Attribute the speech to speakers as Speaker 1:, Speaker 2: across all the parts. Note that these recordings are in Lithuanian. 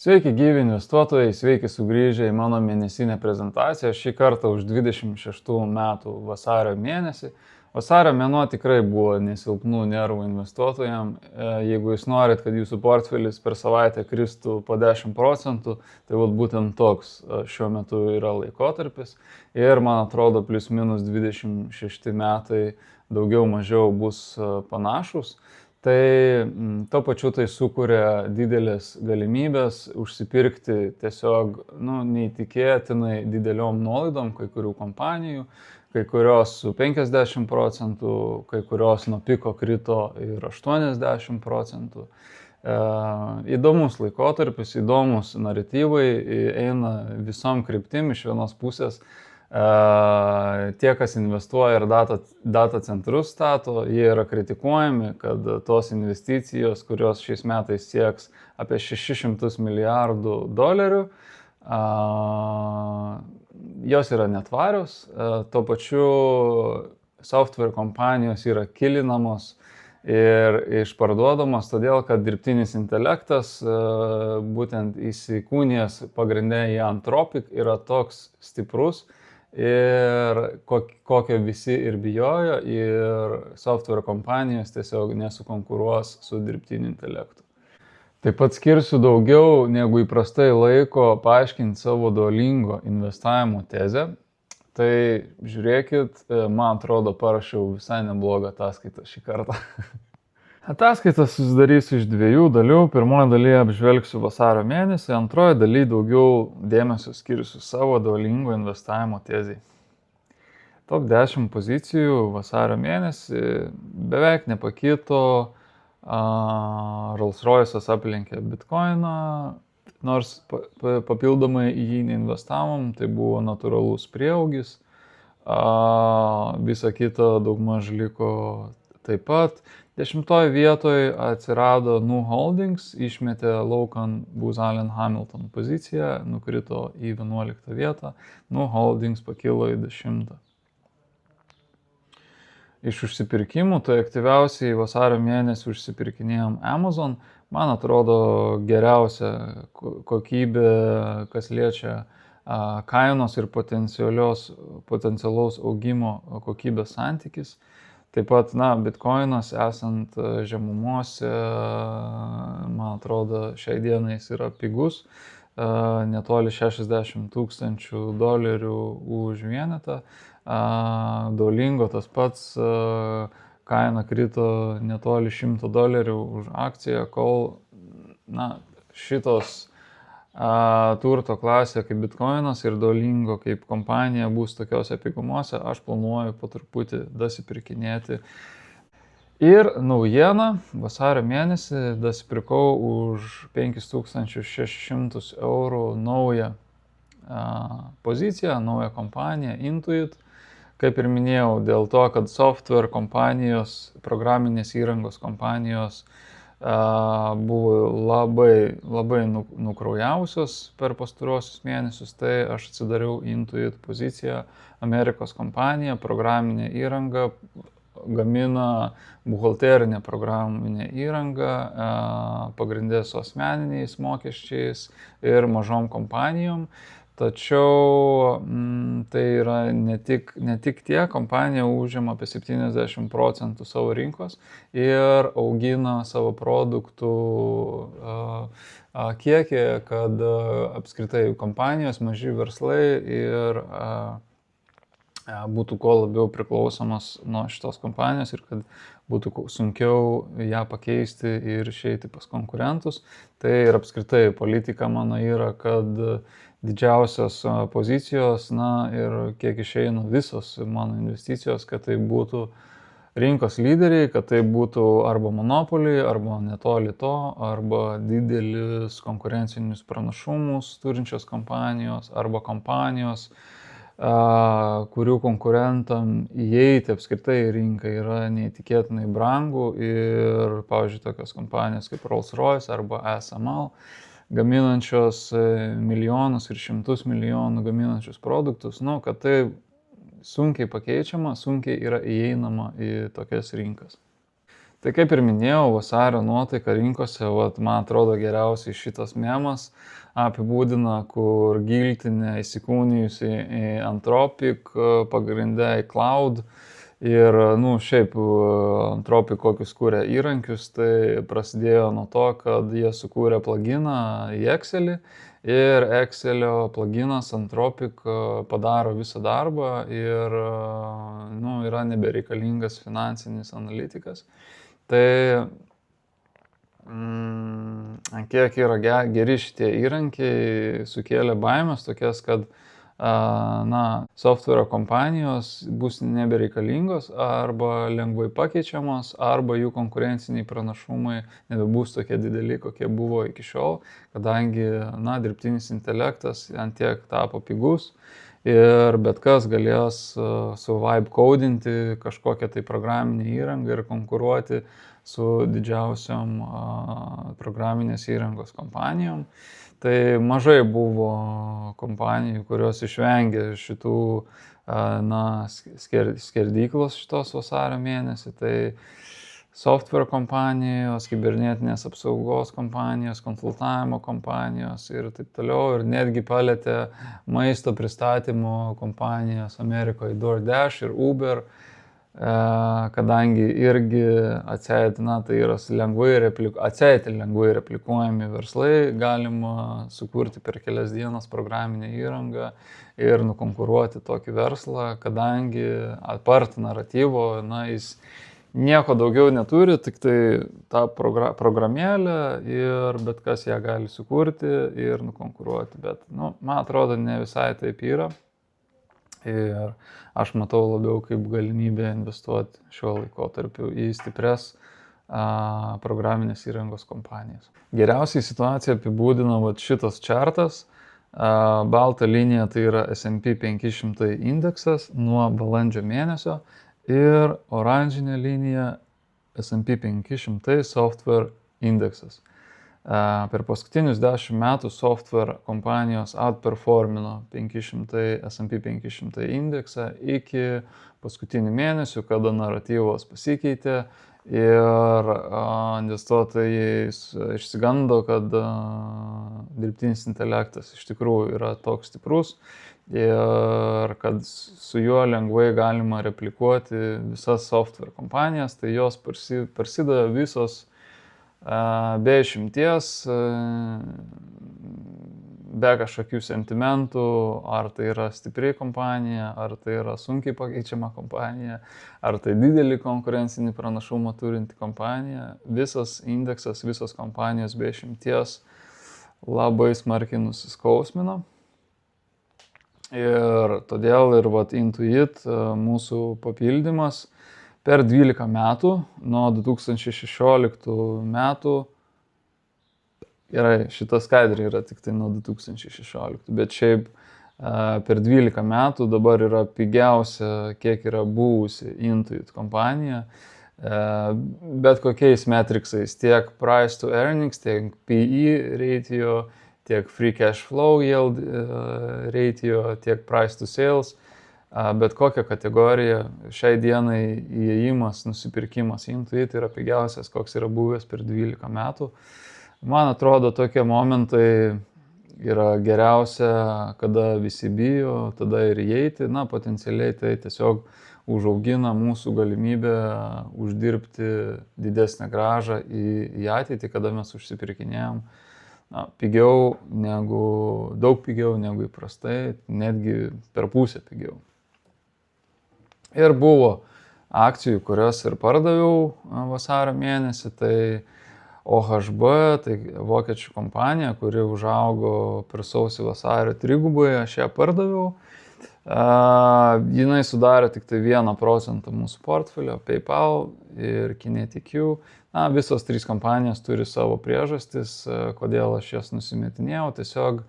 Speaker 1: Sveiki gyvi investuotojai, sveiki sugrįžę į mano mėnesinę prezentaciją. Šį kartą už 26 metų vasario mėnesį. Vasario mėnuo tikrai buvo nesilpnų nervų investuotojams. Jeigu jūs norit, kad jūsų portfelis per savaitę kristų po 10%, tai būtent toks šiuo metu yra laikotarpis. Ir man atrodo, plius minus 26 metai daugiau mažiau bus panašus. Tai tuo pačiu tai sukuria didelės galimybės užsipirkti tiesiog neįtikėtinai dideliom nuolaidom kai kurių kompanijų, kai kurios su 50%, kai kurios nuo piko krito ir 80%. Įdomus laikotarpis, įdomus naratyvai eina visom kryptim iš vienos pusės. Tie, kas investuoja ir data centrus stato, jie yra kritikuojami, kad tos investicijos, kurios šiais metais sieks apie 600 milijardų dolerių, jos yra netvarios. Tuo pačiu software kompanijos yra kilinamos ir išparduodamos, todėl kad dirbtinis intelektas, būtent įsikūnijęs pagrinde į Anthropic, yra toks stiprus, ir kokio visi ir bijojo, ir software kompanijos tiesiog nesukonkuruos su dirbtiniu intelektu. Taip pat skirsiu daugiau negu įprastai laiko paaiškinti savo Duolingo investavimo tezę. Tai žiūrėkit, man atrodo, parašiau visai neblogą ataskaitą šį kartą. Ataskaitą susidarysiu iš dviejų dalių. Pirmoje dalyje apžvelgsiu vasario mėnesį, antroje dalyje daugiau dėmesio skirsiu savo Duolingo investavimo tezei. Top 10 pozicijų vasario mėnesį beveik nepakito. Rolls-Royce'as aplenkė Bitcoiną, nors papildomai į jį neinvestavom, tai buvo natūralus prieaugis. Visa kita daugmaž liko taip pat. 10 vietoje atsirado Nu Holdings, išmetė laukan Booz Allen Hamilton poziciją, nukrito į 11 vietą, Nu Holdings pakilo į 10. Iš užsipirkimų, tai aktyviausiai vasario mėnesį užsipirkinėjom Amazon. Man atrodo geriausia kokybė, kas liečia kainos ir potencialaus augimo kokybės santykis. Taip pat, Bitcoinas esant žemumose, man atrodo, šiai dienai jis yra pigus, netoli 60 000 dolerių už vienetą. Duolingo tas pats, kaina krito netoli 100 dolerių už akciją, kol šitos turto klasė kaip Bitcoinas ir Duolingo kaip kompanija bus tokiose pigumose, aš planuoju po truputį dasipirkinėti. Ir naujiena, vasario mėnesį dasipirkau už 5600 eurų naują poziciją, naują kompaniją Intuit. Kaip ir minėjau, dėl to, kad software kompanijos, programinės įrangos kompanijos buvo labai nukraujavusios per pastaruosius mėnesius, tai aš atsidariau Intuit poziciją. Amerikos kompanija, programinė įranga, gamina buhalterinę programinę įrangą, pagrindė su asmeniniais mokesčiais ir mažom kompanijom. Tačiau tai yra ne tik tie, kompanija užima apie 70% savo rinkos ir augina savo produktų kiekį, kad apskritai kompanijos, maži verslai ir būtų kuo labiau priklausomas nuo šitos kompanijos ir kad būtų sunkiau ją pakeisti ir išeiti pas konkurentus. Tai ir apskritai politika mano yra, kad didžiausios pozicijos, ir kiek išeina visos mano investicijos, kad tai būtų rinkos lyderiai, kad tai būtų arba monopoliai, arba netoli to, arba didelis konkurencinius pranašumus turinčios kompanijos, arba kompanijos, kurių konkurentam įeiti apskritai į rinką yra neįtikėtinai brangu ir, pavyzdžiui, tokios kompanijos kaip Rolls-Royce arba ASML, gaminančios milijonus ir šimtus milijonų gaminančius produktus, kad tai sunkiai pakeičiama, sunkiai yra įeinama į tokias rinkas. Tai kaip ir minėjau, vasario nuotaika rinkose, man atrodo geriausiai šitas memas apibūdina, kur giltinė įsikūnijusi į Anthropic, pagrindę į Cloud. Ir, šiaip Anthropic kokius kūrė įrankius, tai prasidėjo nuo to, kad jie sukūrė pluginą į Excelį ir Excelio pluginas Anthropic padaro visą darbą ir, yra nebereikalingas finansinis analitikas. Tai kiek yra geri šitie įrankiai, sukėlė baimės tokias, kad software kompanijos bus nebereikalingos arba lengvai pakeičiamos, arba jų konkurenciniai pranašumai nebebus tokie dideli, kokie buvo iki šiol, kadangi, dirbtinis intelektas ant tiek tapo pigus ir bet kas galės su vibe codinti kažkokią tai programinę įrangą ir konkuruoti su didžiausiom programinės įrangos kompanijom. Tai mažai buvo kompanijų, kurios išvengė šitų skerdyklos šitos vasario mėnesį. Tai software kompanijos, kibernetinės apsaugos kompanijos, konsultavimo kompanijos ir taip toliau. Ir netgi palėtė maisto pristatymo kompanijos Amerikoje DoorDash ir Uber, kadangi irgi atseit lengvai replikuojami verslai, galima sukurti per kelias dienas programinę įrangą ir nukonkuruoti tokį verslą, kadangi apart naratyvo, jis nieko daugiau neturi, tik tai tą programėlę ir bet kas ją gali sukurti ir nukonkuruoti. Bet, man atrodo, ne visai taip yra. Ir aš matau labiau kaip galimybę investuoti šiuo laikotarpiu į stipres programinės įrangos kompanijas. Geriausiai situaciją apibūdina šitas čartas. Balta linija tai yra S&P 500 indeksas nuo balandžio mėnesio ir oranžinė linija S&P 500 software indeksas. Per paskutinius 10 metų software kompanijos outperformino S&P 500 indeksą iki paskutinių mėnesių, kada naratyvas pasikeitė ir investuotojai išsigando, kad dirbtinis intelektas iš tikrųjų yra toks stiprus ir kad su juo lengvai galima replikuoti visas software kompanijas, tai jos parsidavė visos be išimties, be kažkokių sentimentų, ar tai yra stipri kompanija, ar tai yra sunkiai pakeičiama kompanija, ar tai didelį konkurencinį pranašumą turinti kompanija. Visas indeksas, visos kompanijos be išimties labai smarkiai nusiskausmino. Ir todėl ir Intuit mūsų papildymas per 12 metų, nuo 2016 metų, gerai, šita skaidrė yra tik tai nuo 2016, bet šiaip per 12 metų dabar yra pigiausia, kiek yra buvusi Intuit kompanija, bet kokiais metriksais, tiek price to earnings, tiek PE ratio, tiek free cash flow yield ratio, tiek price to sales. Bet kokią kategoriją šiai dienai įėjimas, nusipirkimas Intuit yra pigiausias, koks yra buvęs per 12 metų. Man atrodo, tokie momentai yra geriausia, kada visi bijo, tada ir įeiti. Potencialiai tai tiesiog užaugina mūsų galimybę uždirbti didesnę grąžą į ateitį, kada mes užsipirkinėjom daug pigiau negu įprastai, netgi per pusę pigiau. Ir buvo akcijų, kurias ir pardaviau vasario mėnesį, tai OHB, tai vokiečių kompanija, kuri užaugo per sausį vasario trigubai, aš ją pardaviau. Jinai sudarė tik tai 1% mūsų portfelio, PayPal ir KinetiQ. Visos trys kompanijos turi savo priežastis, kodėl aš jas nusimetinėjau. Tiesiog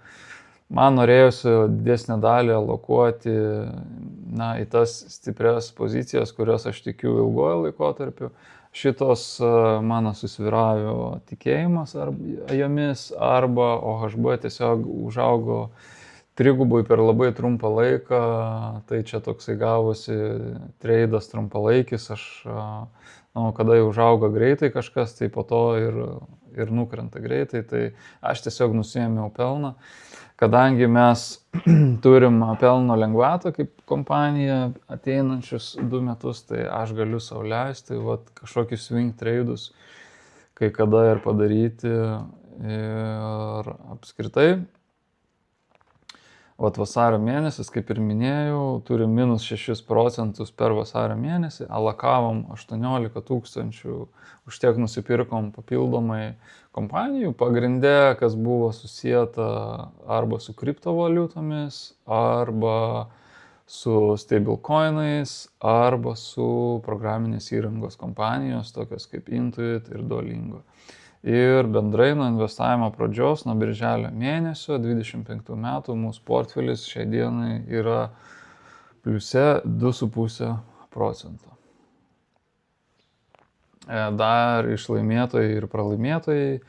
Speaker 1: man norėjusi didesnę dalį alokuoti į tas stiprias pozicijas, kurios aš tikiu ilgojo laikotarpiu. Šitos mano susvyravio tikėjimas jomis arba OHB tiesiog užaugo trigubai per labai trumpą laiką. Tai čia toksai gavosi treidas trumpalaikis. Aš o kada jau užauga greitai kažkas, tai po to ir nukrenta greitai, tai aš tiesiog nusiėmiau pelną. Kadangi mes turim pelno lengvatą kaip kompanija ateinančius 2 metus, tai aš galiu sau leisti kažkokius swing trade'us kai kada ir padaryti. Ir apskritai, vasario mėnesis, kaip ir minėjau, turi minus 6% per vasario mėnesį, alakavom 18 000, už tiek nusipirkom papildomai kompanijų, pagrinde, kas buvo susijęta arba su kriptovaliutomis, arba su stablecoinais, arba su programinės įrangos kompanijos, tokios kaip Intuit ir Duolingo. Ir bendrai nuo investavimo pradžios, nuo birželio mėnesio 25 metų, mūsų portfelis šiai dienai yra pliuse 2,5%. Dar iš laimėtojai ir pralaimėtojai.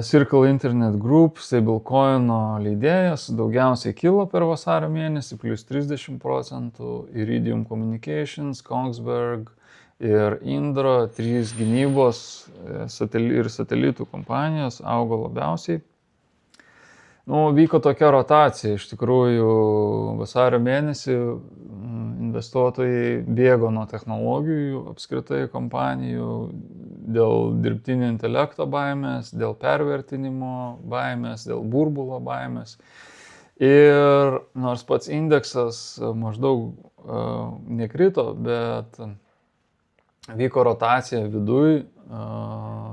Speaker 1: Circle Internet Group, stablecoino leidėjas, daugiausiai kilo per vasario mėnesį, plus 30%, Iridium Communications, Kongsberg ir Indra, 3 gynybos ir satelitų kompanijos augo labiausiai. Vyko tokia rotacija, iš tikrųjų vasario mėnesį investuotojai bėgo nuo technologijų apskritai kompanijų dėl dirbtinio intelekto baimės, dėl pervertinimo baimės, dėl burbulo baimės. Ir nors pats indeksas maždaug nekrito, bet vyko rotacija viduj,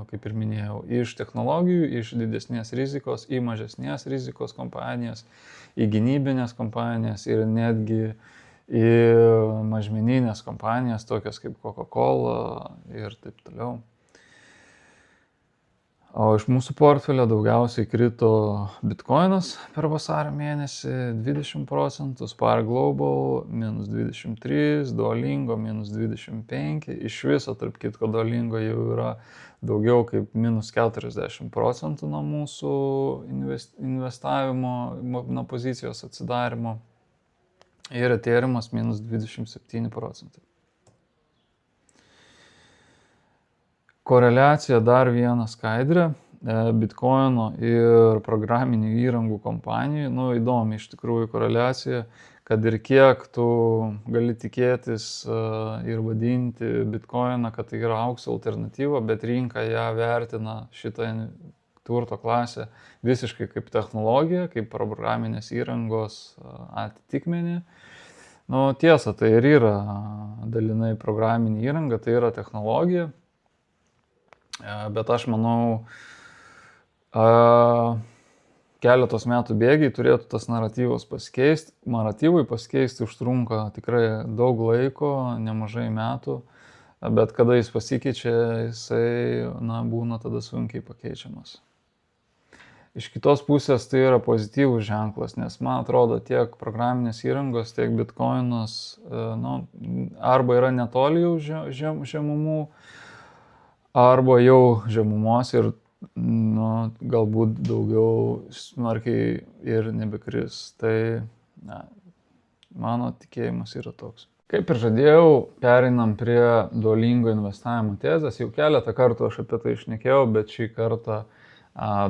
Speaker 1: kaip ir minėjau, iš technologijų, iš didesnės rizikos į mažesnės rizikos kompanijas, į gynybinės kompanijas ir netgi į mažmeninės kompanijas, tokias kaip Coca-Cola ir taip toliau. O iš mūsų portfelio daugiausiai krito Bitcoinas per vasario mėnesį 20%, Spark Global minus 23%, Duolingo minus 25%. Iš viso, tarp kitko, Duolingo jau yra daugiau kaip minus 40% nuo mūsų investavimo, nuo pozicijos atsidarimo. Ir Ethereum minus 27%. Koreliacija dar viena skaidrė, Bitcoino ir programinių įrangų kompanijų. Įdomi iš tikrųjų koreliacija, kad ir kiek tu gali tikėtis ir vadinti Bitcoiną, kad tai yra aukso alternatyva, bet rinka ją vertina šitą turto klasę visiškai kaip technologiją, kaip programinės įrangos atitikmenį. Tiesa, tai ir yra dalinai programinė įranga, tai yra technologija. Bet aš manau, keletos metų bėgiai turėtų tas naratyvas pasikeisti. Naratyvui pasikeisti užtrunka tikrai daug laiko, nemažai metų, bet kada jis pasikeičia, jisai būna tada sunkiai pakeičiamas. Iš kitos pusės tai yra pozityvus ženklas, nes man atrodo tiek programinės įrangos, tiek Bitcoinas arba yra netoli jau žemumų, arba jau žemumos ir galbūt daugiau smarkiai ir nebekris. Tai mano tikėjimas yra toks. Kaip ir žadėjau, pereinam prie Duolingo investavimo tezės. Jau keletą kartų aš apie tai šnekėjau, bet šį kartą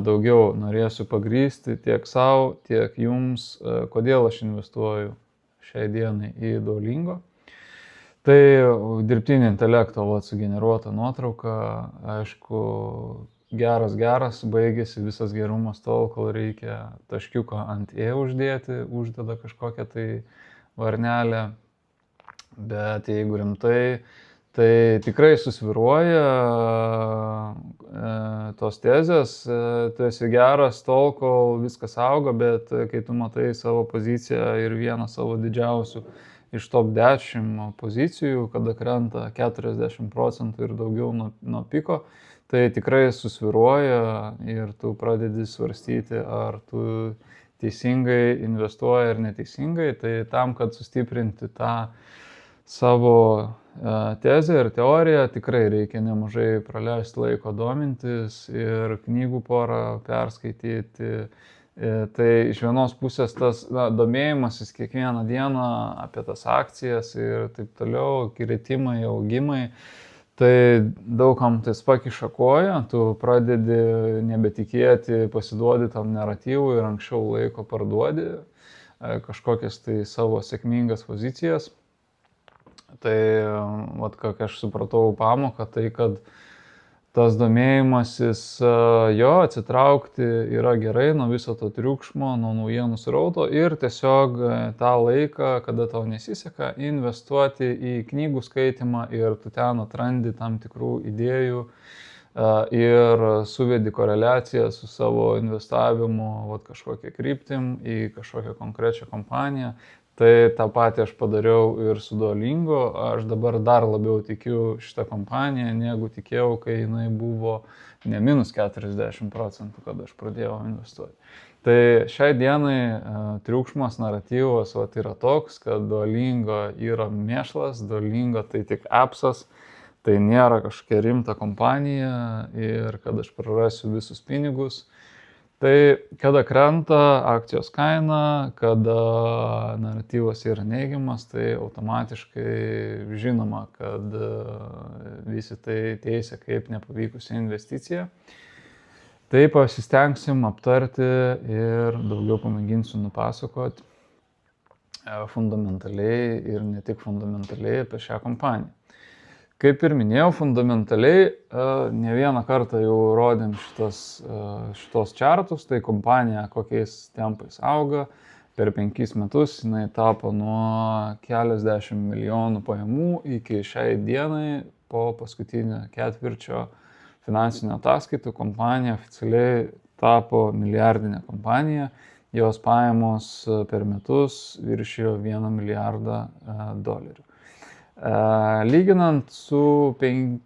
Speaker 1: daugiau norėsiu pagrįsti tiek savo, tiek jums, kodėl aš investuoju šiai dienai į Duolingo. Tai dirbtinio intelekto sugeneruota nuotrauka, aišku, geras, baigėsi visas gerumas tol, kol reikia taškiuką ant uždėti, uždeda kažkokią tai varnelę. Bet jeigu rimtai, tai tikrai susviruoja tos tezės, tu esi geras tol, kol viskas auga, bet kai tu matai savo poziciją ir vieną savo didžiausių iš top 10 pozicijų, kada krenta 40% ir daugiau nuo piko, tai tikrai susviruoja ir tu pradedi svarstyti, ar tu teisingai investuoji ar neteisingai. Tai tam, kad sustiprinti tą savo tezę ir teoriją, tikrai reikia nemažai praleisti laiko domintis ir knygų porą perskaityti. Tai iš vienos pusės tas domėjimasis kiekvieną dieną apie tas akcijas ir taip toliau, kritimai, augimai, tai daugam tai pakiša koją, tu pradedi nebetikėti, pasiduodi tam naratyvui ir anksčiau laiko parduodi kažkokias tai savo sėkmingas pozicijas. Tai, ką aš supratau pamoką, tai kad tas domėjimasis, jo, atsitraukti yra gerai nuo viso to triukšmo, nuo naujienų srauto ir tiesiog tą laiką, kada tau nesiseka, investuoti į knygų skaitimą ir tu ten atrandi tam tikrų idėjų ir suvedi koreliaciją su savo investavimu kažkokią kryptim į kažkokią konkrečią kompaniją. Tai tą patį aš padariau ir su Duolingo, aš dabar dar labiau tikiu šitą kompaniją, negu tikėjau, kai jinai buvo ne minus 40%, kada aš pradėjau investuoti. Tai šiai dienai triukšmas, naratyvas yra toks, kad Duolingo yra mėšlas, Duolingo tai tik appsas, tai nėra kažkokia rimta kompanija ir kad aš prarasiu visus pinigus. Tai kada krenta akcijos kaina, kada naratyvas yra neigiamas, tai automatiškai žinoma, kad visi tai teisia kaip nepavykusi investicija. Tai pasistengsim aptarti ir daugiau pamėginsiu nupasakoti fundamentaliai ir ne tik fundamentaliai apie šią kompaniją. Kaip ir minėjau, fundamentaliai ne vieną kartą jau rodėm šitos chartus, tai kompanija kokiais tempais auga. Per 5 metus jinai tapo nuo keliasdešimt milijonų pajamų iki šiai dienai po paskutinio ketvirčio finansinio ataskaitų kompanija oficialiai tapo milijardinė kompanija. Jos pajamos per metus viršijo $1 milijardą. Lyginant su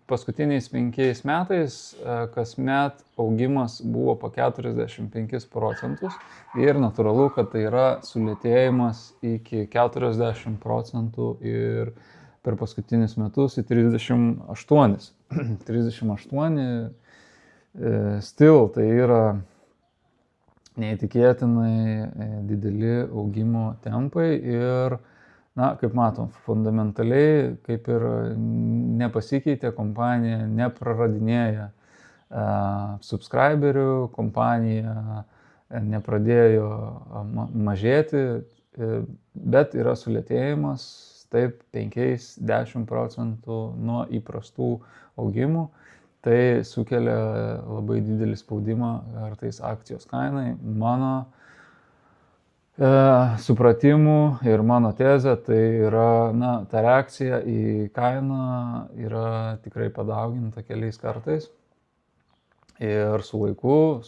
Speaker 1: paskutiniais 5 metais, kasmet augimas buvo po 45% ir natūralu, kad tai yra sulėtėjimas iki 40% ir per paskutinius metus į 38. 38 tai yra neįtikėtinai dideli augimo tempai ir kaip matom, fundamentaliai kaip ir nepasikeitė kompanija, nepraradinėja subscriberių, kompanija nepradėjo mažėti, bet yra sulėtėjimas taip 5-10% nuo įprastų augimų. Tai sukelia labai didelį spaudimą kartais akcijos kainai. Mano supratimų ir mano tezė, tai yra, ta reakcija į kainą yra tikrai padauginta keliais kartais. Ir su laiku,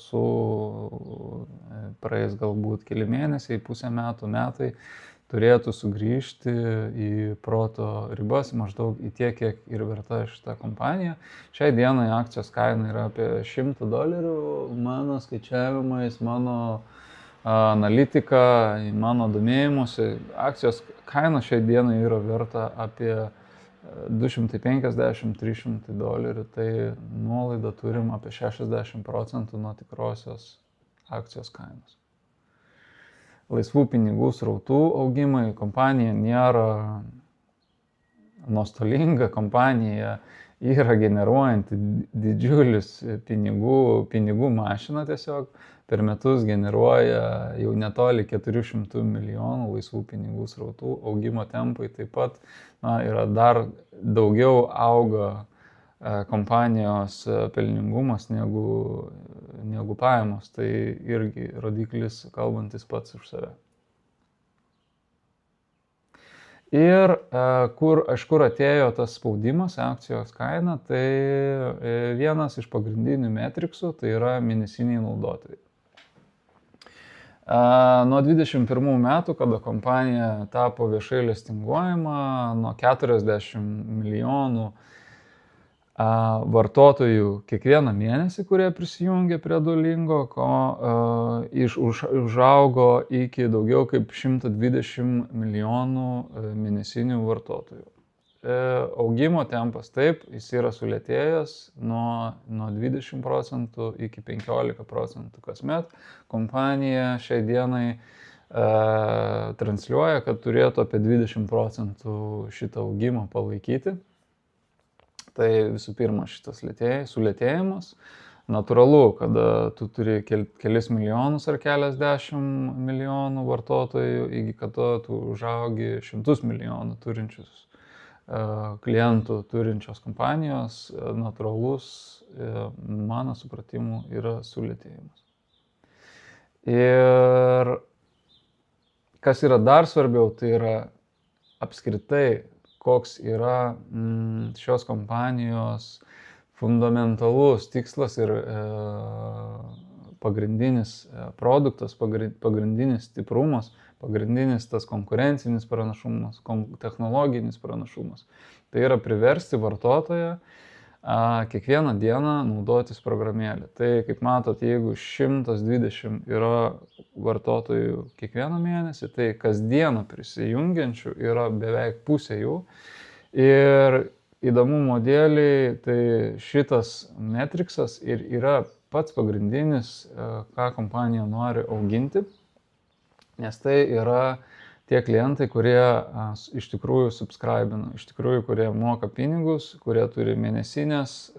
Speaker 1: praeis galbūt keli mėnesiai, pusę metai, turėtų sugrįžti į proto ribas, maždaug į tiek, kiek ir verta šitą kompaniją. Šiai dienai akcijos kaina yra apie $100. Mano skaičiavimais, mano analitika, mano domėjimuose, akcijos kaina šiai dienai yra verta apie $250-300, tai nuolaidą turim apie 60% nuo tikrosios akcijos kainos. Laisvų pinigų srautų augimai, kompanija nėra nuostolinga, kompanija yra generuojanti didžiulius pinigų mašiną tiesiog. Per metus generuoja jau netoli 400 milijonų laisvų pinigų srautų, augimo tempai taip pat yra dar daugiau auga kompanijos pelningumas negu pajamos, tai irgi rodiklis kalbantis pats už save. Ir iš kur atėjo tas spaudimas akcijos kaina, tai vienas iš pagrindinių metriksų, tai yra mėnesiniai naudotojai. Nuo 2021 metų, kada kompanija tapo viešai listinguojama, nuo 40 milijonų vartotojų kiekvieną mėnesį, kurie prisijungia prie Duolingo, užaugo iki daugiau kaip 120 milijonų mėnesinių vartotojų. augimo tempas taip, jis yra sulėtėjęs nuo 20% iki 15% kasmet. Kompanija šiai dienai transliuoja, kad turėtų apie 20% šitą augimą palaikyti. Tai visų pirma šitas sulėtėjimas. Natūralu, kada tu turi kelis milijonus ar keliasdešimt milijonų vartotojų, iki kada tu užaugi šimtus milijonų turinčius klientų turinčios kompanijos, natūralus, mano supratimu, yra sulėtėjimas. Ir kas yra dar svarbiau, tai yra apskritai, koks yra šios kompanijos fundamentalus tikslas ir pagrindinis produktas, pagrindinis stiprumas, pagrindinis tas konkurencinis pranašumas, technologinis pranašumas. Tai yra priversti vartotoją kiekvieną dieną naudotis programėlę. Tai kaip matot, jeigu 120 yra vartotojų kiekvieną mėnesį, tai kasdieną prisijungiančių yra beveik pusė jų. Ir įdomumo dėliai, tai šitas metriksas ir yra pats pagrindinis, ką kompanija nori auginti, nes tai yra tie klientai, kurie iš tikrųjų subscribina, iš tikrųjų, kurie moka pinigus, kurie turi mėnesinės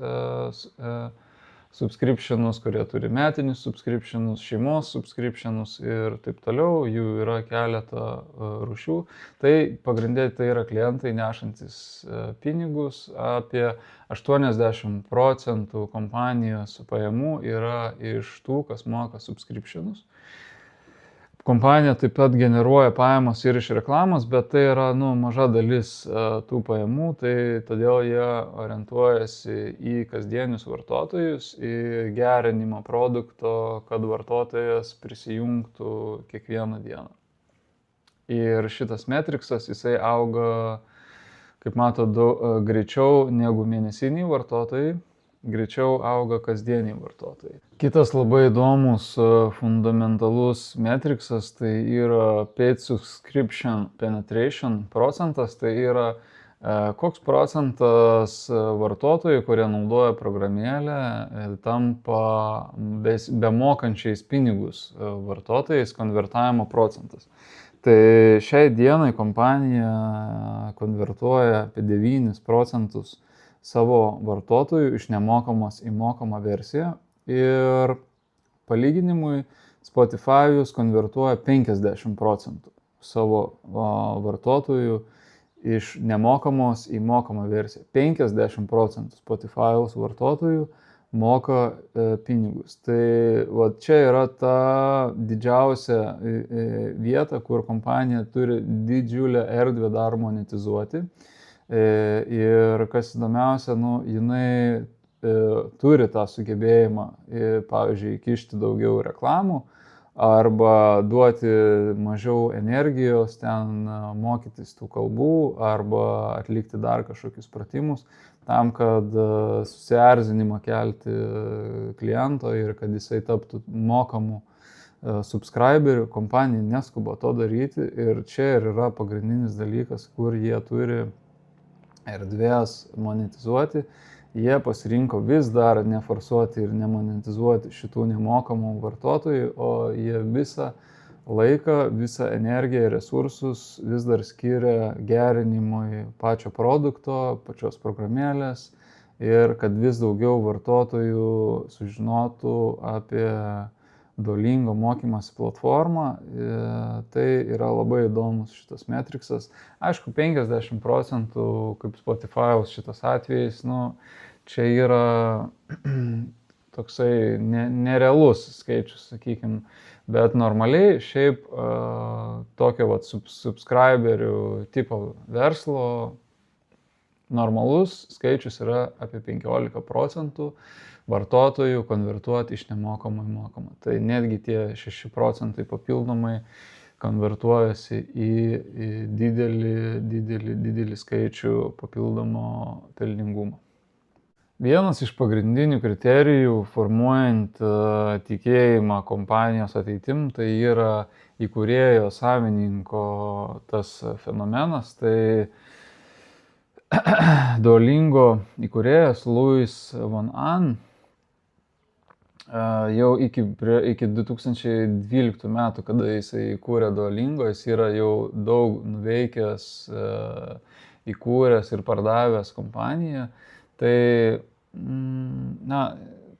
Speaker 1: subscriptionus, kurie turi metinius subscriptionus, šeimos subscriptionus ir taip toliau, jų yra keletą rūšių. Tai pagrindė tai yra klientai nešantis pinigus, apie 80% kompanijos pajamų yra iš tų, kas moka subscriptionus. Kompanija taip pat generuoja pajamas ir iš reklamos, bet tai yra maža dalis tų pajamų, tai todėl jie orientuojasi į kasdienius vartotojus, į gerinimą produkto, kad vartotojas prisijungtų kiekvieną dieną. Ir šitas metriksas, jisai auga, kaip matot, greičiau negu mėnesiniai vartotojai, greičiau auga kasdieniai vartotojai. Kitas labai įdomus fundamentalus metriksas, tai yra paid subscription penetration procentas, tai yra koks procentas vartotojų, kurie naudoja programėlę, tampa bemokančiais pinigus vartotojais, konvertavimo procentas. Tai šiai dienai kompanija konvertuoja apie 9% savo vartotojų iš nemokamos į mokamą versiją ir palyginimui Spotify'us konvertuoja 50% savo vartotojų iš nemokamos į mokamą versiją. 50% Spotify'us vartotojų moka pinigus. Tai čia yra ta didžiausia vieta, kur kompanija turi didžiulę erdvę dar monetizuoti. Ir kas įdomiausia, jinai turi tą sugebėjimą, pavyzdžiui, kišti daugiau reklamų arba duoti mažiau energijos ten mokytis tų kalbų arba atlikti dar kažkokius pratimus tam, kad susierzinimą kelti kliento ir kad jisai taptų mokamų subscriberių. Kompanija neskuba to daryti ir čia ir yra pagrindinis dalykas, kur jie turi erdvės monetizuoti. Jie pasirinko vis dar neforsuoti ir nemonetizuoti šitų nemokamų vartotojų, o jie visą laiką, visą energiją ir resursus vis dar skiria gerinimui pačio produkto, pačios programėlės ir kad vis daugiau vartotojų sužinotų apie Duolingo mokymosi platformą. Tai yra labai įdomus šitas metriksas. Aišku, 50% kaip Spotify'us šitas atvejais, čia yra toksai nerealus skaičius, sakykime, bet normaliai šiaip tokio subscriberių tipo verslo normalus skaičius yra apie 15% vartotojų konvertuoti iš nemokamą į mokamą. Tai netgi tie 6% papildomai konvertuojasi į didelį skaičių papildomo pelningumo. Vienas iš pagrindinių kriterijų formuojant tikėjimą kompanijos ateitim, tai yra įkūrėjo savininko tas fenomenas. Tai Duolingo įkūrėjas Louis Van An jau iki 2012 metų, kada jisai įkūrė Duolingo, jis yra jau daug nuveikęs, įkūręs ir pardavęs kompaniją. Tai,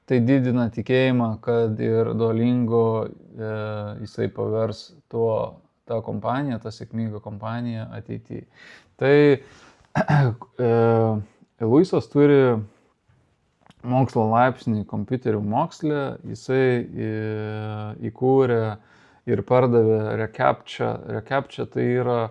Speaker 1: tai didina tikėjimą, kad ir Duolingo jisai pavers tą kompaniją, tą sėkmingą kompaniją ateityje. Tai Luisas turi mokslo laipsnį kompiuterių moksle, jisai įkūrė ir pardavė reCAPTCHA. reCAPTCHA tai yra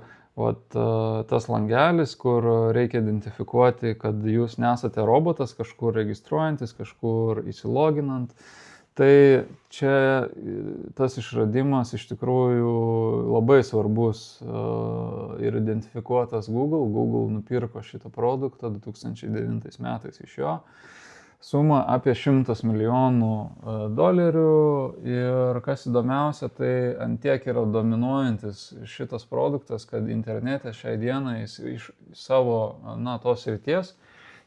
Speaker 1: tas langelis, kur reikia identifikuoti, kad jūs nesate robotas, kažkur registruojantis, kažkur įsiloginant. Tai čia tas išradimas iš tikrųjų labai svarbus ir identifikuotas Google. Google nupirko šitą produktą 2009 metais iš jo. Suma apie $100 milijonų ir kas įdomiausia, tai antiek yra dominuojantis šitas produktas, kad internete šiai dienai jis iš savo tos srities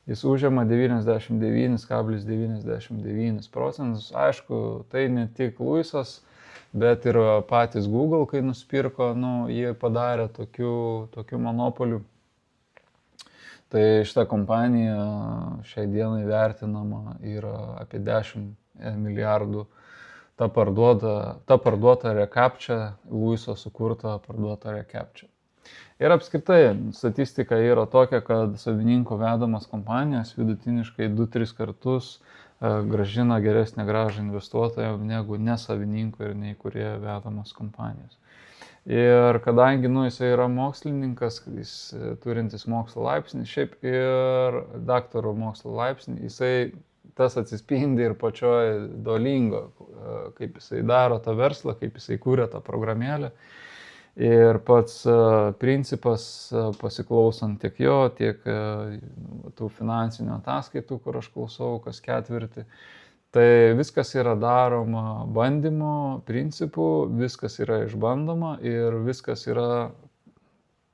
Speaker 1: jis užima 99,99%. Aišku, tai ne tik Luisas, bet ir patys Google, kai nusipirko, jie padarė tokių monopolių. Tai šita kompanija šiai dienai vertinama yra apie 10 milijardų. Ta parduota reCAPTCHA, Luiso sukurta parduota reCAPTCHA. Ir apskritai statistika yra tokia, kad savininko vedamas kompanijos vidutiniškai 2-3 kartus grąžina geresnę grąžą investuotojams negu nesavininko ir neįkūrėjo vedamos kompanijos. Ir kadangi jisai yra mokslininkas, jis turintis mokslo laipsnį, šiaip ir daktaro mokslo laipsnį, jisai tas atsispindi ir pačioje Duolingo, kaip jisai daro tą verslą, kaip jisai kūrė tą programėlę. Ir pats principas, pasiklausant tiek jo, tiek tų finansinių ataskaitų, kur aš klausau kas ketvirtį, tai viskas yra daroma bandymo principų, viskas yra išbandoma ir viskas yra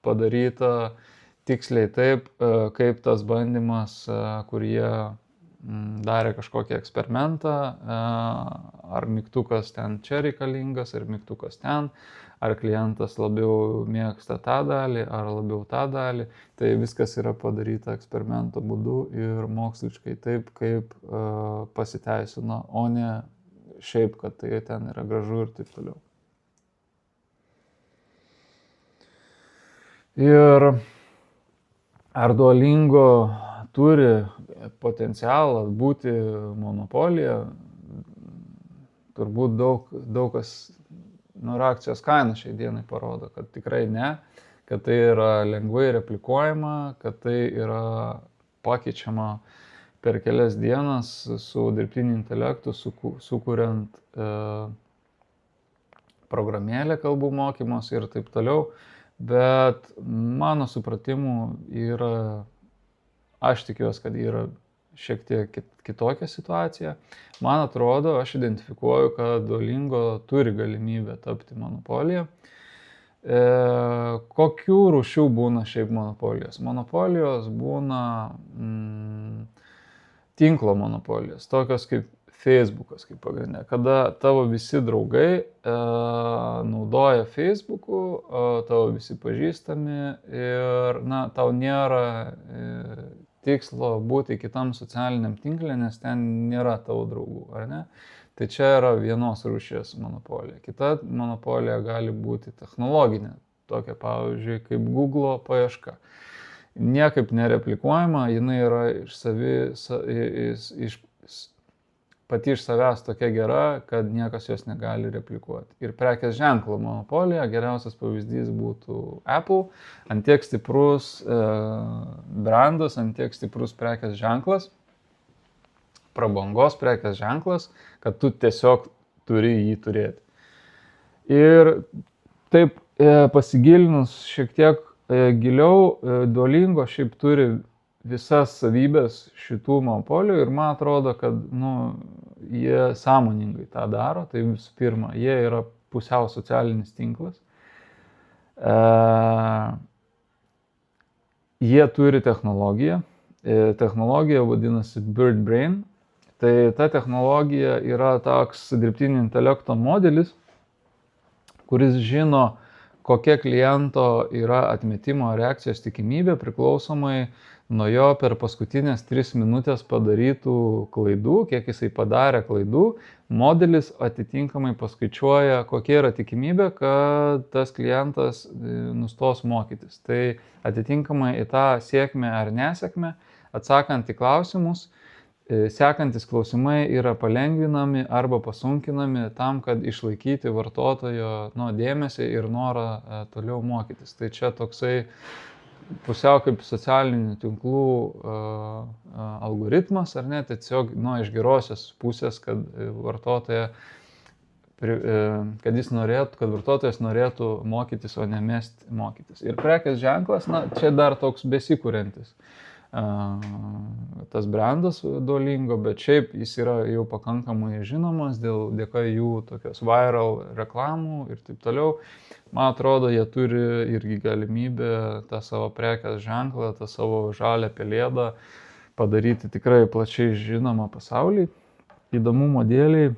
Speaker 1: padaryta tiksliai taip, kaip tas bandymas, kur jie darė kažkokį eksperimentą, ar mygtukas ten čia reikalingas, ar mygtukas ten, ar klientas labiau mėgsta tą dalį, ar labiau tą dalį. Tai viskas yra padaryta eksperimento būdu ir moksliškai taip, kaip pasiteisino, o ne šiaip, kad tai ten yra gražu ir taip toliau. Ir ar Duolingo turi potencialą būti monopolija, turbūt daug kas reakcijos kaina šiai dienai parodo, kad tikrai ne, kad tai yra lengvai replikuojama, kad tai yra pakeičiama per kelias dienas su dirbtiniu intelektu, sukuriant programėlę kalbų mokymos ir taip toliau. Bet mano supratimu yra, aš tikiuosi, kad yra šiek tiek kitokia situacija. Man atrodo, aš identifikuoju, kad Duolingo turi galimybę tapti monopoliją. Kokių rūšių būna šiaip monopolijos? Monopolijos būna tinklo monopolijos, tokios kaip Facebookas kaip pagrindinė, kada tavo visi draugai naudoja Facebook'u, tavo visi pažįstami ir tau nėra tikslo būti kitam socialiniam tinkle, nes ten nėra tavo draugų, ar ne? Tai čia yra vienos rūšies monopolija. Kita monopolija gali būti technologinė, tokia pavyzdžiui kaip Google paieška. Niekaip nereplikuojama, jinai yra pati iš savęs tokia gera, kad niekas jos negali replikuoti. Ir prekės ženklo monopolija, geriausias pavyzdys būtų Apple, antiek stiprus brandas, antiek stiprus prekės ženklas, prabangos prekės ženklas, kad tu tiesiog turi jį turėti. Ir taip pasigilinus šiek tiek giliau, Duolingo šiaip turi visas savybės šitų monopolijų ir man atrodo, kad jie sąmoningai tą daro. Tai visų pirma, jie yra pusiau socialinis tinklas. Jie turi technologiją. Technologija vadinasi BirdBrain. Tai ta technologija yra toks dirbtinio intelekto modelis, kuris žino, kokia kliento yra atmetimo reakcijos tikimybė priklausomai nuo jo per paskutinės 3 minutės padarytų klaidų, kiek jisai padarė klaidų. Modelis atitinkamai paskaičiuoja, kokia yra tikimybė, kad tas klientas nustos mokytis. Tai atitinkamai į tą sėkmę ar nesėkmę, atsakant į klausimus, sekantis klausimai yra palengvinami arba pasunkinami tam, kad išlaikyti vartotojo dėmesį ir norą toliau mokytis. Tai čia toksai pusiau kaip socialinių tinklų algoritmas, ar ne, tiesiog iš gerosios pusės, kad vartotojas norėtų mokytis, o ne mesti mokytis. Ir prekės ženklas, čia dar toks besikuriantis tas brandas Duolingo, bet šiaip jis yra jau pakankamai žinomas dėka jų tokios viral reklamų ir taip toliau. Man atrodo, jie turi irgi galimybę tą savo prekės ženklą, tą savo žalią pelėdą padaryti tikrai plačiai žinomą pasaulyje. Įdomumo dėliai,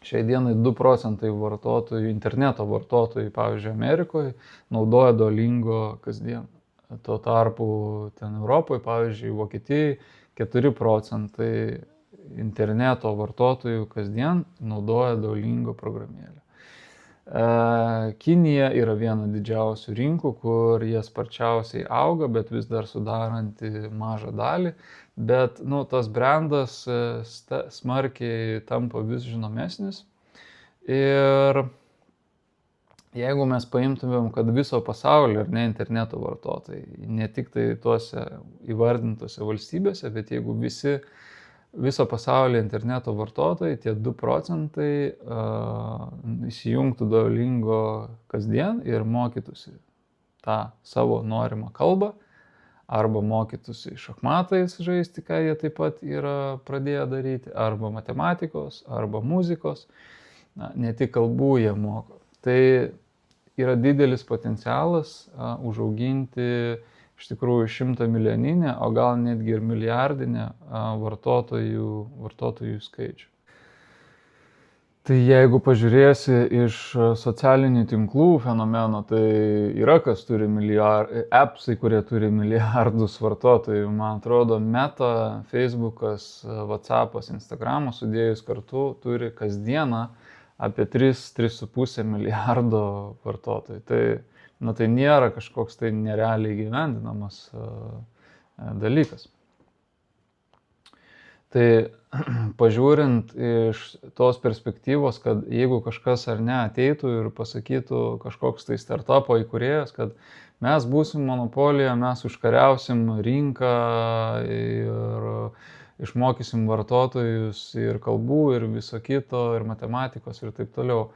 Speaker 1: šiai dienai 2% vartotojų, interneto vartotojų, pavyzdžiui, Amerikoje, naudoja Duolingo kasdien. Tuo tarpu ten Europoje, pavyzdžiui, Vokietijai 4% interneto vartotojų kasdien naudoja Duolingo programėlę. Kinija yra viena didžiausių rinkų, kur jie sparčiausiai auga, bet vis dar sudaranti mažą dalį. Bet tas brandas smarkiai tampa vis žinomesnis. Ir jeigu mes paimtumėm, kad viso pasaulio, ar ne, interneto vartotojai, ne tik tai tuose įvardintose valstybėse, bet jeigu viso pasaulio interneto vartotojai, tie 2% įsijungtų Duolingo kasdien ir mokytųsi tą savo norimą kalbą, arba mokytųsi šachmatais žaisti, ką jie taip pat yra pradėję daryti, arba matematikos, arba muzikos, ne tik kalbų jie moko. Tai yra didelis potencialas užauginti iš tikrųjų 100 milijoninę, o gal netgi ir milijardinę vartotojų skaičių. Tai jeigu pažiūrėsi iš socialinių tinklų fenomeno, tai yra kas turi appsai, kurie turi milijardus vartotojų. Man atrodo, Meta, Facebookas, WhatsAppas, Instagramas sudėjus kartu turi kasdieną apie 3,5 milijardo vartotojų. Tai nėra kažkoks tai nerealiai gyvendinamas dalykas. Tai pažiūrint iš tos perspektyvos, kad jeigu kažkas ar ne ateitų ir pasakytų kažkoks tai startupo įkūrėjas, kad mes būsim monopolija, mes užkariausim rinką ir išmokysim vartotojus ir kalbų, ir viso kito, ir matematikos, ir taip toliau.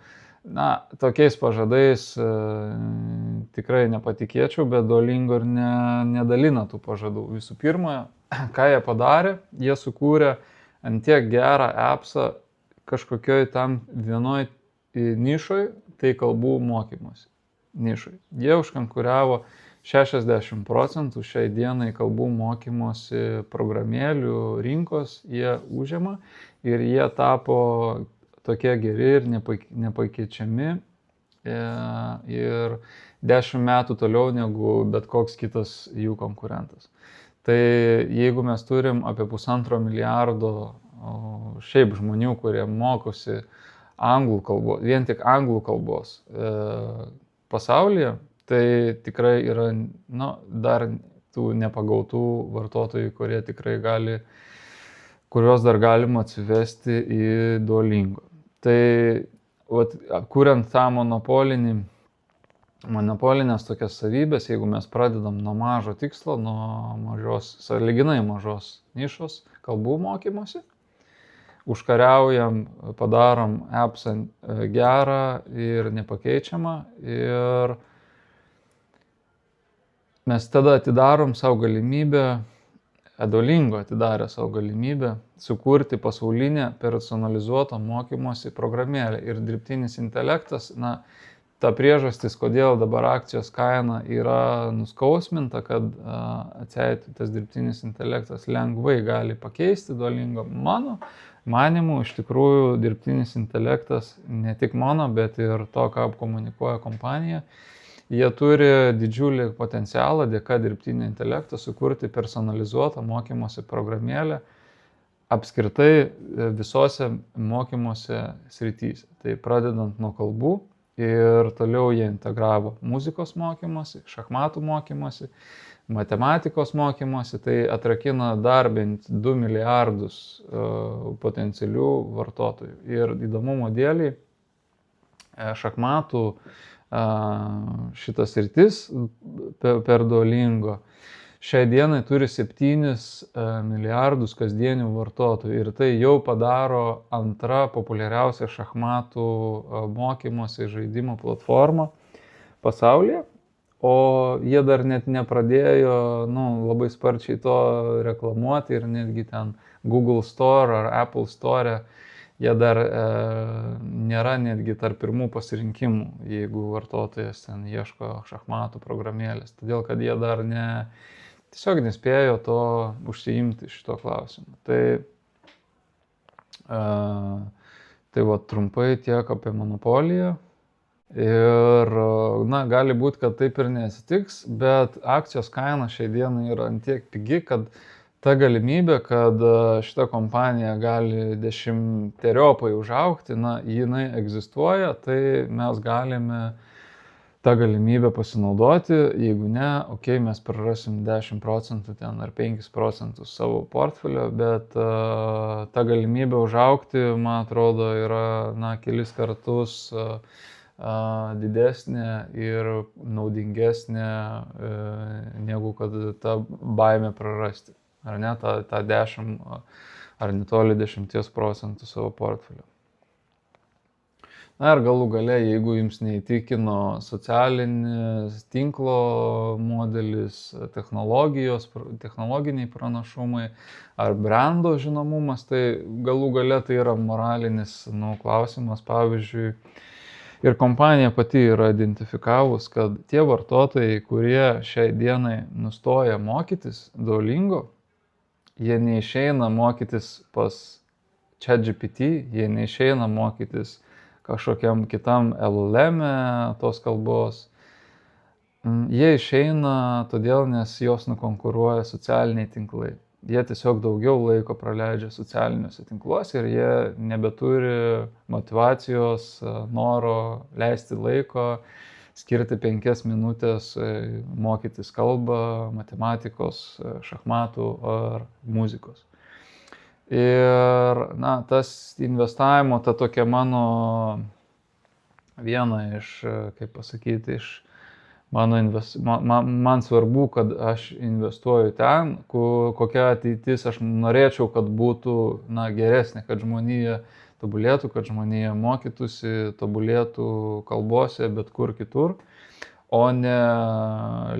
Speaker 1: Tokiais pažadais tikrai nepatikėčiau, bet Duolingo ir nedalina tų pažadų. Visų pirma, ką jie padarė, jie sukūrė ant tiek gerą appsą kažkokioj tam vienoj nišoj, tai kalbų mokymosi nišoj. Jie užkonkuriavo 60% šiai dienai kalbų mokymosi programėlių rinkos jie užima ir jie tapo tokie geri ir nepakeičiami ir 10 metų toliau negu bet koks kitas jų konkurentas. Tai jeigu mes turim apie 1,5 milijardo šiaip žmonių, kurie mokosi anglų kalbos, vien tik anglų kalbos pasaulyje, tai tikrai yra dar tų nepagautų vartotojų, kurie tikrai kuriuos dar galima atsivesti į Duolingo. Tai kuriant tą monopolinės tokias savybės, jeigu mes pradedam nuo mažo tikslo, nuo sąlyginai mažos nišos kalbų mokymosi, užkariaujam, padarom appsą gerą ir nepakeičiamą ir mes tada atidarom savo galimybę, Duolingo atidarė savo galimybę sukurti pasaulinę personalizuotą mokymosi programėlę. Ir dirbtinis intelektas, ta priežastis, kodėl dabar akcijos kaina yra nuskausminta, kad atseit tas dirbtinis intelektas lengvai gali pakeisti Duolingo. Mano manimu, iš tikrųjų, dirbtinis intelektas, ne tik mano, bet ir to, ką komunikuoja kompanija, jie turi didžiulį potencialą dėka dirbtinio intelekto sukurti personalizuotą mokymosi programėlę apskritai visose mokymosi srityse. Tai pradedant nuo kalbų ir toliau jie integravo muzikos mokymosi, šachmatų mokymosi, matematikos mokymosi, tai atrakina dar bent 2 milijardus potencialių vartotojų. Ir įdomumo dėliai šachmatų šitas sritis per Duolingo šiai dienai turi 7 milijardus kasdienių vartotojų ir tai jau padaro antra populiariausia šachmatų mokymosi žaidimo platforma pasaulyje, o jie dar net nepradėjo labai sparčiai to reklamuoti ir netgi ten Google Store ar Apple Store jie dar nėra netgi tarp pirmų pasirinkimų, jeigu vartotojas ten ieško šachmatų programėlės, todėl kad jie dar tiesiog nespėjo to užsiimti šito klausimu. Tai va trumpai tiek apie monopoliją. Ir gali būti, kad taip ir nesitiks, bet akcijos kaina šiai dienai yra antiek pigi, kad ta galimybė, kad šita kompanija gali 10-teriopai užaugti, jinai egzistuoja, tai mes galime tą galimybę pasinaudoti, jeigu ne, mes prarasim 10% ten ar 5% savo portfelio, bet ta galimybė užaugti, man atrodo, yra kelis kartus didesnė ir naudingesnė negu kad ta baimė prarasti, ar ne, tą 10 ar netoli 10% savo portfelio. Ir galų gale, jeigu jums neįtikino socialinis tinklo modelis, technologiniai pranašumai ar brando žinomumas, tai galų gale tai yra moralinis klausimas. Pavyzdžiui, ir kompanija pati yra identifikavus, kad tie vartotojai, kurie šiai dienai nustoja mokytis Duolingo, jie neišeina mokytis pas ChatGPT, jie neišeina mokytis kažkokiam kitam LLM tos kalbos. Jie išeina todėl, nes jos nukonkuruoja socialiniai tinklai. Jie tiesiog daugiau laiko praleidžia socialiniuose tinkluose ir jie nebeturi motyvacijos, noro leisti laiko, skirti 5 minutės mokytis kalbą, matematikos, šachmatų ar muzikos. Ir tas investavimo, ta tokia mano viena iš, man svarbu, kad aš investuoju ten, kokia ateitis aš norėčiau, kad būtų geresnė, kad žmonija tobulėtų, kad žmonija mokytųsi, tobulėtų kalbose, bet kur kitur, o ne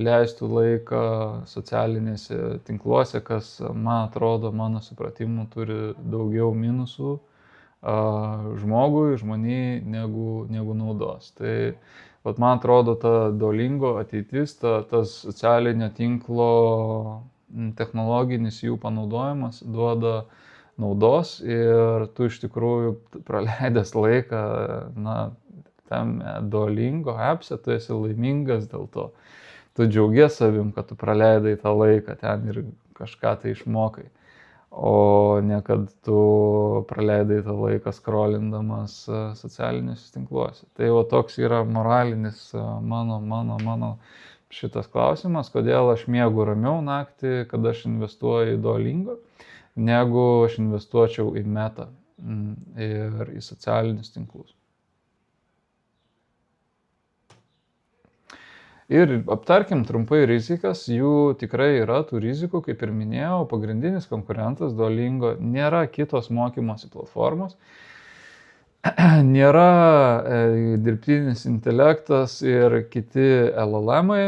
Speaker 1: leistų laiką socialinėse tinkluose, kas, man atrodo, mano supratimu, turi daugiau minusų žmonijai negu naudos. Tai, man atrodo, ta Duolingo ateitis, tas socialinio tinklo technologinis jų panaudojimas duoda naudos ir tu iš tikrųjų praleidęs laiką, tam Duolingo appse, tu esi laimingas dėl to. Tu džiaugies savim, kad tu praleidai tą laiką ten ir kažką tai išmokai. O ne kad tu praleidai tą laiką skrolindamas socialiniuose tinkluose. Tai toks yra moralinis mano šitas klausimas, kodėl aš miegu ramiau naktį, kada aš investuoju į Duolingo, negu aš investuočiau į Meta ir į socialinius tinklus. Ir aptarkim trumpai rizikas, jų tikrai yra tų rizikų, kaip ir minėjau, pagrindinis konkurentas Duolingo nėra kitos mokymosi platformos, nėra dirbtinis intelektas ir kiti LLM-ai,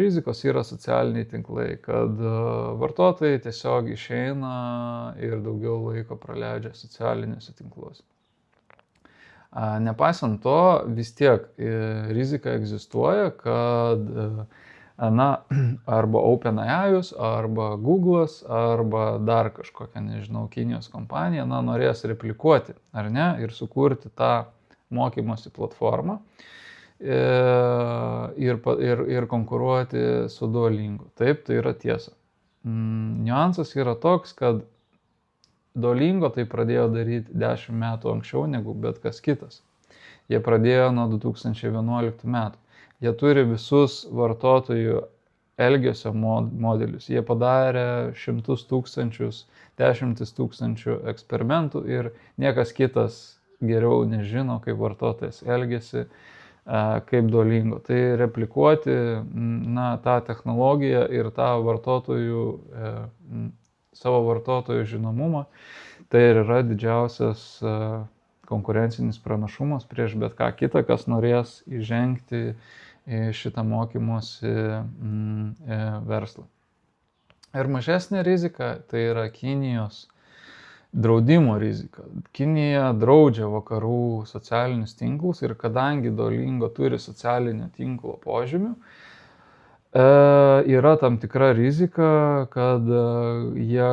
Speaker 1: rizikos yra socialiniai tinklai, kad vartotojai tiesiog išeina ir daugiau laiko praleidžia socialiniuose tinkluose. Nepaisant to, vis tiek rizika egzistuoja, kad arba OpenAI'us, arba Google'as, arba dar kažkokia, nežinau, Kinijos kompanija, norės replikuoti, ar ne, ir sukurti tą mokymosi platformą ir konkuruoti su Duolingo. Taip, tai yra tiesa. Niuansas yra toks, kad Duolingo tai pradėjo daryti 10 metų anksčiau negu bet kas kitas. Jie pradėjo nuo 2011 metų. Jie turi visus vartotojų elgesio modelius. Jie padarė 100 tūkstančius, 10 tūkstančių eksperimentų ir niekas kitas geriau nežino, kaip vartotojas elgesi, kaip Duolingo. Tai replikuoti tą technologiją ir tą savo vartotojų žinomumą, tai yra didžiausias konkurencinis pranašumas prieš bet ką kitą, kas norės įžengti į šitą mokymosi verslą. Ir mažesnė rizika tai yra Kinijos draudimo rizika. Kinija draudžia vakarų socialinius tinklus ir kadangi Duolingo turi socialinio tinklo požymių, yra tam tikra rizika, kad jie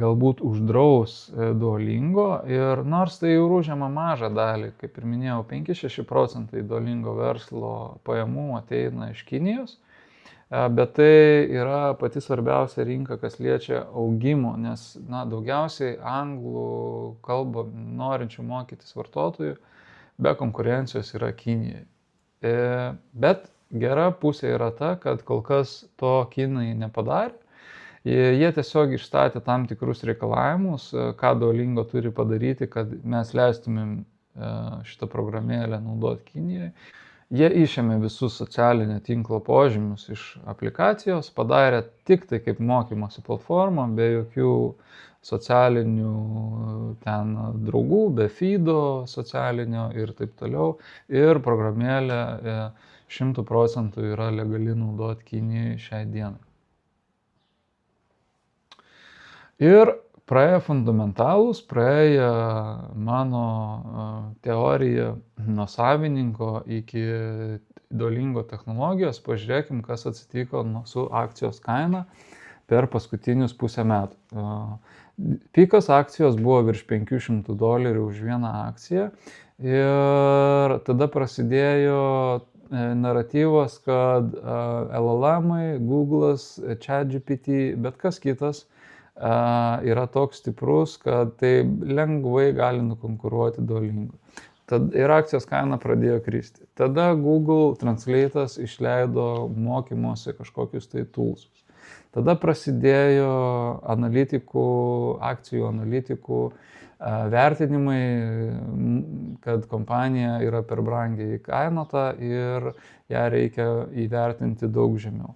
Speaker 1: galbūt uždraus Duolingo ir nors tai jau užima mažą dalį, kaip ir minėjau, 5-6% Duolingo verslo pajamų ateina iš Kinijos, bet tai yra pati svarbiausia rinka, kas liečia augimo, nes daugiausiai anglų kalbą norinčių mokytis vartotojų be konkurencijos yra Kinijai. Bet gera pusė yra ta, kad kol kas to kinai nepadarė. Jie tiesiog išstatė tam tikrus reikalavimus, ką Duolingo turi padaryti, kad mes leistumėm šitą programėlę naudoti Kinijai. Jie išėmė visus socialinio tinklo požymius iš aplikacijos, padarė tik tai kaip mokymosi platformą, be jokių socialinių ten draugų, be feedo socialinio ir taip toliau. Ir programėlė 100% yra legali naudoti Kinijai šiai dienai. Ir praėjo fundamentalus, praėjo mano teorija nuo savininko iki Duolingo technologijos. Pažiūrėkim, kas atsitiko su akcijos kaina per paskutinius pusę metų. Pikas akcijos buvo virš $500 už vieną akciją ir tada prasidėjo naratyvas, kad LLM'ai, Google'as, ChatGPT, bet kas kitas yra toks stiprus, kad tai lengvai gali nukonkuruoti Duolingo. Ir akcijos kaina pradėjo kristi. Tada Google Translate'as išleido mokymosi kažkokius tai toolsus. Tada prasidėjo akcijų analitikų vertinimai, kad kompanija yra per brangiai įkainota ir ją reikia įvertinti daug žemiau.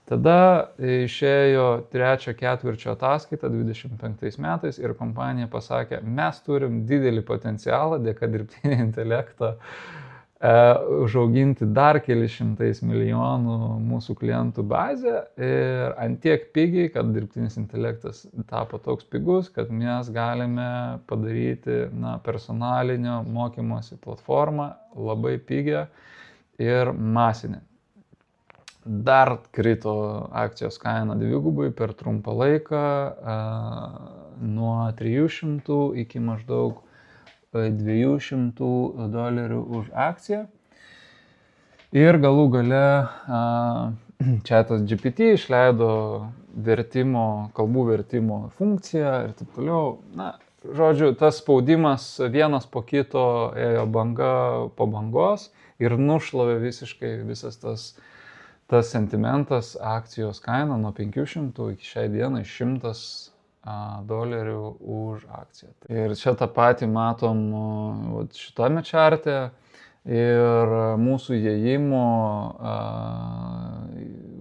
Speaker 1: Tada išėjo 3. ketvirčio ataskaita 25 metais ir kompanija pasakė, mes turim didelį potencialą dėka dirbtinio intelekto užauginti dar keli šimtais milijonų mūsų klientų bazę ir antiek pigiai, kad dirbtinis intelektas tapo toks pigus, kad mes galime padaryti personalinio mokymosi platformą labai pigią ir masinę. Dar krito akcijos kaina dvigubai per trumpą laiką, nuo 300 iki maždaug $200 už akciją. Ir galų gale ChatGPT išleido kalbų vertimo funkciją ir taip toliau. Žodžiu, tas spaudimas vienas po kito ėjo banga po bangos ir nušlavė visiškai visas tas sentimentas, akcijos kaina nuo 500 iki šiai dienai $100 už akciją. Ir čia tą patį matom šitame čarte ir mūsų įėjimo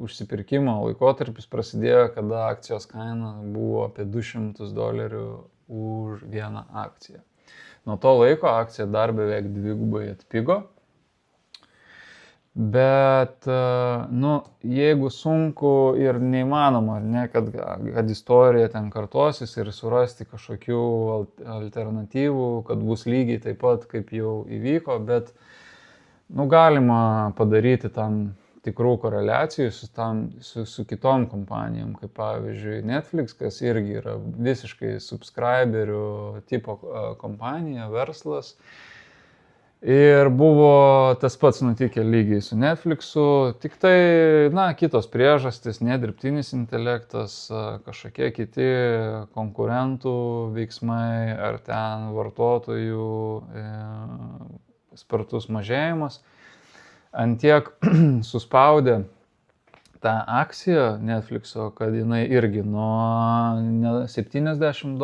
Speaker 1: užsipirkimo laikotarpis prasidėjo, kada akcijos kaina buvo apie $200 už vieną akciją. Nuo to laiko akcija dar beveik dvigubai atpigo. Bet, nu, jeigu sunku ir neįmanoma, ar ne, kad istorija ten kartosis ir surasti kažkokių alternatyvų, kad bus lygiai taip pat, kaip jau įvyko, bet, nu, galima padaryti tam tikrų koreliacijų su kitom kompanijom, kaip pavyzdžiui Netflix, kas irgi yra visiškai subscriberių tipo kompanija, verslas. Ir buvo tas pats nutikę lygiai su Netflixu, tik tai, na, kitos priežastys, ne dirbtinis intelektas, kažkokie kiti konkurentų veiksmai ar ten vartotojų spartus mažėjimas. Antiek suspaudė tą akciją Netflixo, kad jinai irgi nuo $70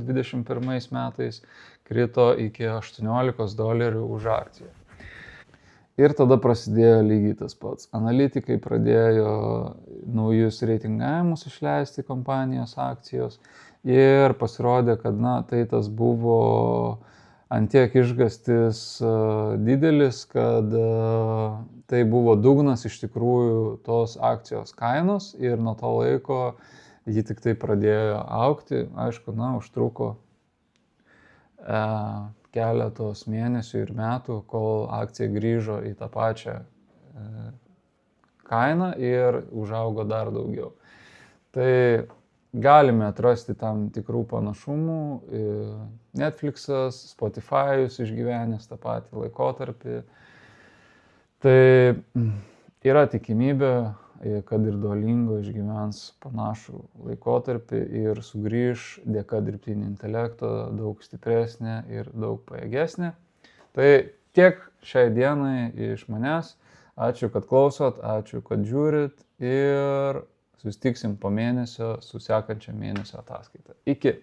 Speaker 1: 21 metais krito iki $18 už akciją. Ir tada prasidėjo lygiai tas pats. Analitikai pradėjo naujus reitingavimus išleisti kompanijos akcijos ir pasirodė, kad, na, tai tas buvo antiek išgastis didelis, kad tai buvo dugnas iš tikrųjų tos akcijos kainos ir nuo to laiko ji tik tai pradėjo augti. Aišku, na, užtruko keletos mėnesių ir metų, kol akcija grįžo į tą pačią kainą ir užaugo dar daugiau. Tai galime atrasti tam tikrų panašumų. Netflixas, Spotify'us išgyvenęs tą patį laikotarpį. Tai yra tikimybė, kad ir Duolingo išgyvens panašų laikotarpį ir sugrįž dėka dirbtinio intelekto daug stipresnė ir daug pajėgesnė. Tai tiek šiai dienai iš manęs. Ačiū, kad klausot, ačiū, kad žiūrit ir susitiksim po mėnesio su sekančio mėnesio ataskaita. Iki.